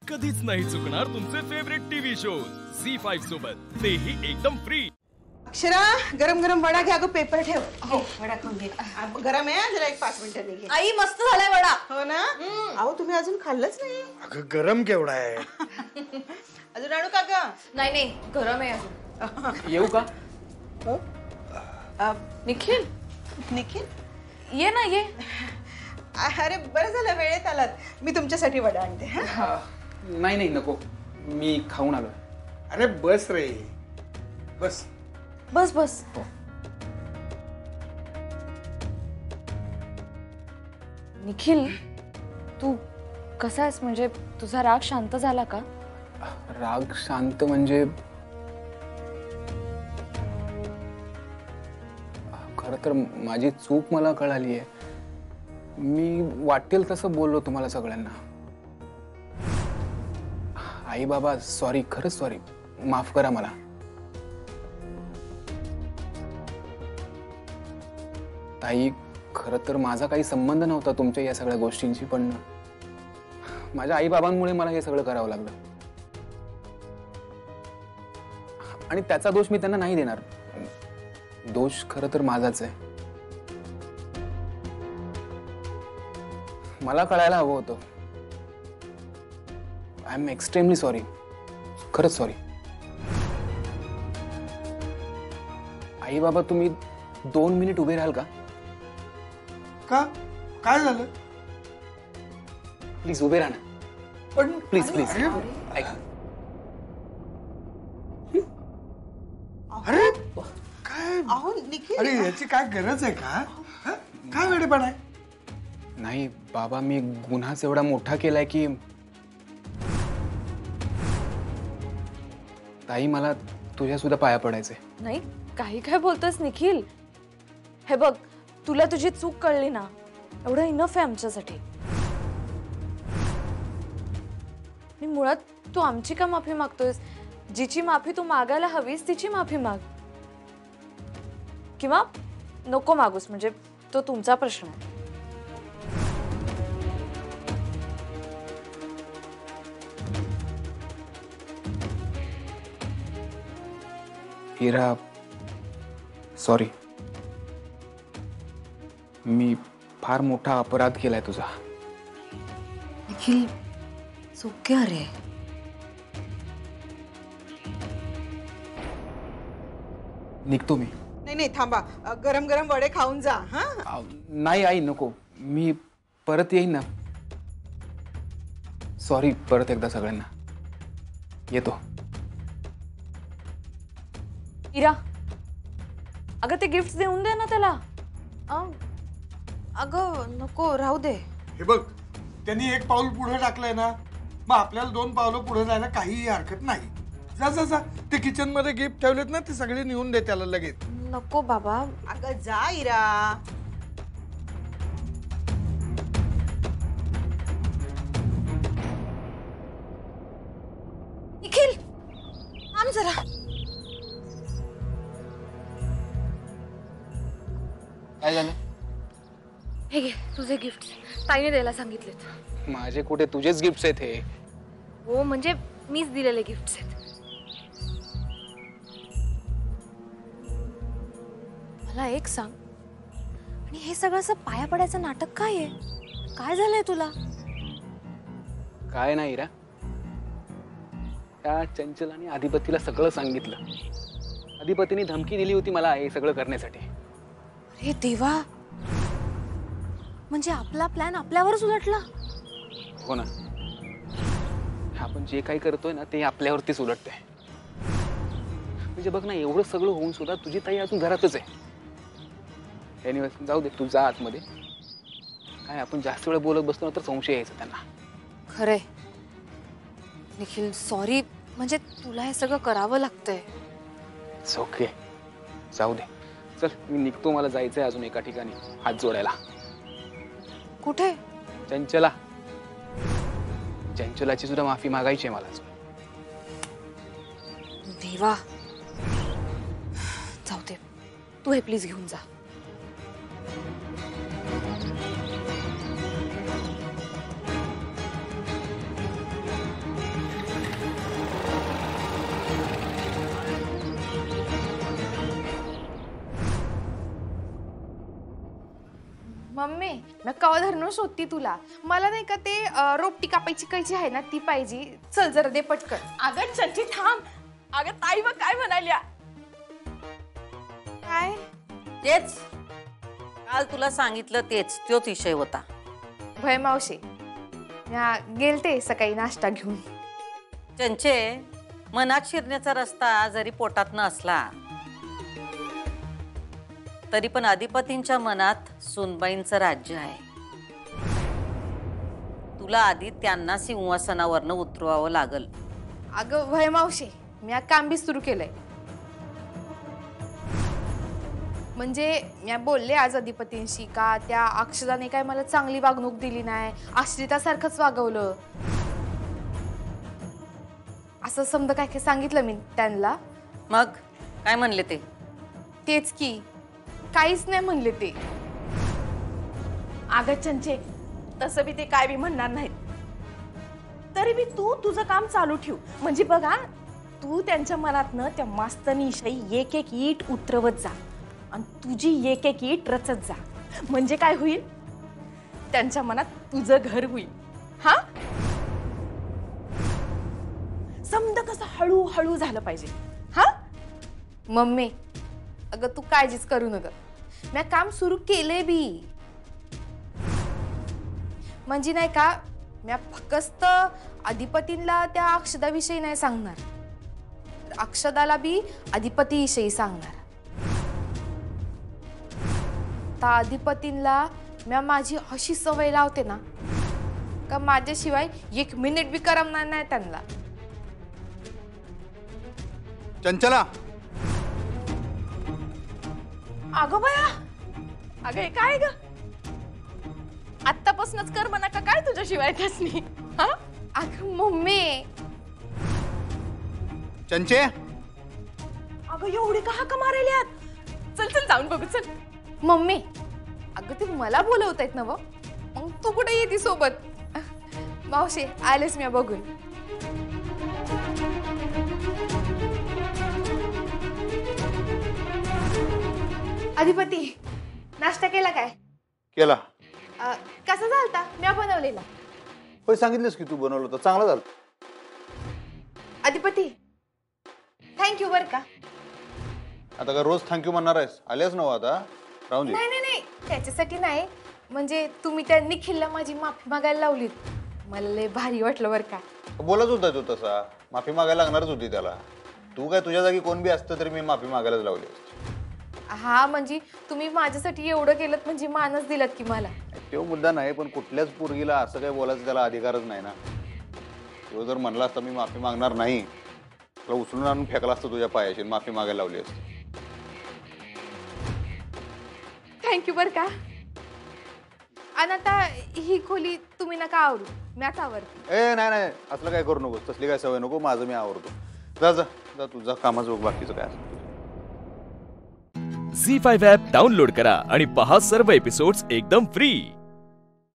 कधीच नाही चुकणार तुमचे फेवरेट टीव्ही शोज झी5 सोबत, तेही एकदम फ्री। अक्षरा, गरम गरम वडा घ्या, पेपर ठेव। हो, वडा खाऊन घे। गरम आहे, जरा एक 5 मिनिटं दे। आई मस्त झालाय वडा। हो ना? अहो तुम्ही अजून खाल्लंच नाही। अगं गरम केवढा आहे? अजून आणू का ग? नाही नाही, गरम आहे अजून। येऊ का? निखिल, निखिल ये ना ये। अरे बरं झालं वेळेत आलात। मी तुमच्यासाठी वडा आणते। हा, नाही नाही नको, मी खाऊन आलो। अरे बस रे, बस बस बस। निखिल, तू कसा आहेस? म्हणजे तुझा राग शांत झाला का? राग शांत म्हणजे खरं तर माझी चूक मला कळाली आहे। मी वाटेल तसं बोललो तुम्हाला सगळ्यांना। आई बाबा सॉरी, खरंच सॉरी, माफ करा मला। ताई, खरं तर माझा काही संबंध नव्हता तुमच्या या सगळ्या गोष्टींशी, पण माझ्या आई बाबांमुळे मला हे सगळं करावं लागलं आणि त्याचा दोष मी त्यांना नाही देणार। दोष खरं तर माझाच आहे। मला कळायला हवं होतं। आय एम एक्स्ट्रीमली सॉरी, खरंच सॉरी। आई बाबा तुम्ही 2 मिनिट उभे राहाल का? का? काय झालं? प्लीज उभे राहा ना, पण प्लीज प्लीज ऐका। अरे काय? अहो निखिल, अरे याची काय गरज आहे का? हं? काय वेडेपणा आहे? नाही बाबा, मी गुन्हाच एवढा मोठा केलाय की ताई मला तुझ्या सुद्धा पाया पडायचे। नाही, काही काय बोलतोस निखिल? हे बघ, तुला तुझी चूक कळली ना, एवढं इनफ आहे आमच्यासाठी। आणि मुळात तू आमची का माफी मागतोयस? जिची माफी तू मागायला हवीस तिची माफी माग, किंवा नको मागूस, म्हणजे तो तुमचा प्रश्न आहे। इरा, सॉरी, मी फार मोठा अपराध केलाय तुझा। निखिल, ओके। अरे निघतो मी। नाही नाही थांबा, गरम गरम वडे खाऊन जा। हा, नाही आई नको, मी परत येईन ना। सॉरी परत एकदा सगळ्यांना, येतो। इरा, अगं ते गिफ्ट देऊन दे ना त्याला। अगं नको, राहू दे। हे बघ, त्यांनी एक पाऊल पुढे टाकलंय ना, मग आपल्याला 2 पावलं पुढे जायला काहीही हरकत नाही। जा जा जा, ते किचन मध्ये गिफ्ट ठेवलेत ना, ते सगळे नेऊन दे त्याला लगेच। नको बाबा। अगं जा इरा। निखिल, थांब जरा। काय झालं? हे घे तुझे गिफ्ट, ताईने द्यायला सांगितलेत। माझे कुठे, तुझेच गिफ्ट्स आहेत हे। हो म्हणजे मीच दिलेले गिफ्ट्स आहेत। मला एक सांग, आणि हे सगळं असं पाया पडायचं नाटक काय आहे? काय झालंय तुला? काय नाही रा, त्या चंचलाने अधिपतीला सगळं सांगितलं। अधिपतीने धमकी दिली होती मला हे सगळं करण्यासाठी। अरे देवा, म्हणजे आपला प्लॅन आपल्यावरच उलटला। हो ना, आपण जे काही करतोय ना ते आपल्यावरतीच उलटतंय। म्हणजे बघ ना, एवढं सगळं होऊन सुद्धा तुझी ताई अजून घरातच आहे। एनिवे जाऊ दे, तू जा आतमध्ये। काय आपण जास्त वेळ बोलत बसलो ना तर संशय यायचा त्यांना। खरे निखिल, सॉरी, म्हणजे तुला हे सगळं करावं लागतंय। ओके, जाऊ दे, चल मी निघतो, मला जायचंय अजून एका ठिकाणी हात जोडायला। कुठे? चंचला, चंचलाची सुद्धा माफी मागायची आहे मला। देवा, जाऊ दे, तू हे प्लीज घेऊन जा। मम्मी मी कवा धरणं शोधती तुला. मला नाही का ते रोपटी कापायची कैची आहे ना ती पाहिजे. चल जरा दे पटकन. अगं चंची थांब. अगं ताई बघ काय म्हणाल्या. काय तेच काल तुला सांगितलं तोच विषय होता. भय मावशी म्या गेलते सकाळी नाश्ता घेऊन. चंचे, मनात शिरण्याचा रस्ता जरी पोटात न असला तरी पण अधिपतींच्या मनात सुनबाईंचं राज्य आहे. तुला आधी त्यांना सिंहासनावरनं उतरवावं लागल. अगं भय मावशी म्या काम बी सुरू केलंय. म्हणजे म्या बोलले आज अधिपतींशी का त्या अक्षदाने काय मला चांगली वागणूक दिली नाही, आश्रितासारखंच वागवलं असं समजा काय काय सांगितलं मी त्यांना. मग काय म्हणले ते? तेच की काहीच नाही म्हणले ते. अगं चंचे तसं बी ते काय बी म्हणणार नाहीत. तरी बी तू तुझं काम चालू ठेव. म्हणजे बघा तू त्यांच्या मनातनं त्या मास्तनीशाही एक एक ईट उतरवत जा आणि तुझी एक एक ईट रचत जा. म्हणजे काय होईल, त्यांच्या मनात तुझं घर होईल. हा समजा कसं हळूहळू झालं पाहिजे. हा मम्मी अगं तू काळजीच करू नका. म्या काम सुरू केले बी. म्हणजे नाही का म्या फक्त अधिपतींना त्या अक्षदाविषयी नाही सांगणार, अक्षदाला बी अधिपतीविषयी सांगणार. त्या अधिपतींना म्या माझी अशी सवय लावते ना का माझ्याशिवाय एक मिनिट बी करमणार नाही त्यांना. चंचला, अगं बया, अगं हे काय ग, आत्तापासूनच कर म्हणा का काय तुझ्याशिवाय त्यासनी. हा अगं मम्मी चंचे, अगं एवढी का हाका मारायल्यात. चल चल जाऊन बघू चल. मम्मी अगं ते मला बोलवतायत ना. मग तू कुठे येते सोबत. मावशी आलेच मी बघून. अधिपती नाश्ता केला काय? केला. कसा झालता? मी बनवलेला. होय सांगितलंस की तू बनवलं होतं, चांगलं झालं. अधिपती थँक्यू बर का. आता का रोज थँक्यू म्हणणार आहेस? आलेच नव्ह आता, राहून दे. नाही नाही नाही त्याच्यासाठी नाही. म्हणजे तुम्ही त्या निखिलला माझी माफी मागायला लावलीत, मला लय भारी वाटलं बर का. बोलच होता तू तसा, माफी मागायला लागणारच होती त्याला. तू काय तुझ्या जागी कोण बी असतं तरी मी माफी मागायलाच लावली असती. हा म्हणजे तुम्ही माझ्यासाठी एवढं केलं म्हणजे मानच दिलात की मला. तो मुद्दा नाही, पण कुठल्याच पोरगीला असं काही बोलायचं त्याला अधिकारच नाही ना. तो जर म्हणला असता मी माफी मागणार नाही, तुला उचलून आणून फेकला असतं तुझ्या पायाशी, माफी मागायला लावली असती. थँक्यू बर का. आणि आता ही खोली तुम्ही नका आवरू, मॅच आवडते. ए नाही नाही, असलं काय करू नको, तसली काय सवय नको, माझं मी आवडतो. जा जा जा, तुझा कामाचं बघ, बाकीचं काय असेल. झी5 ॲप डाउनलोड करा आणि पहा सर्व एपिसोड्स एकदम फ्री.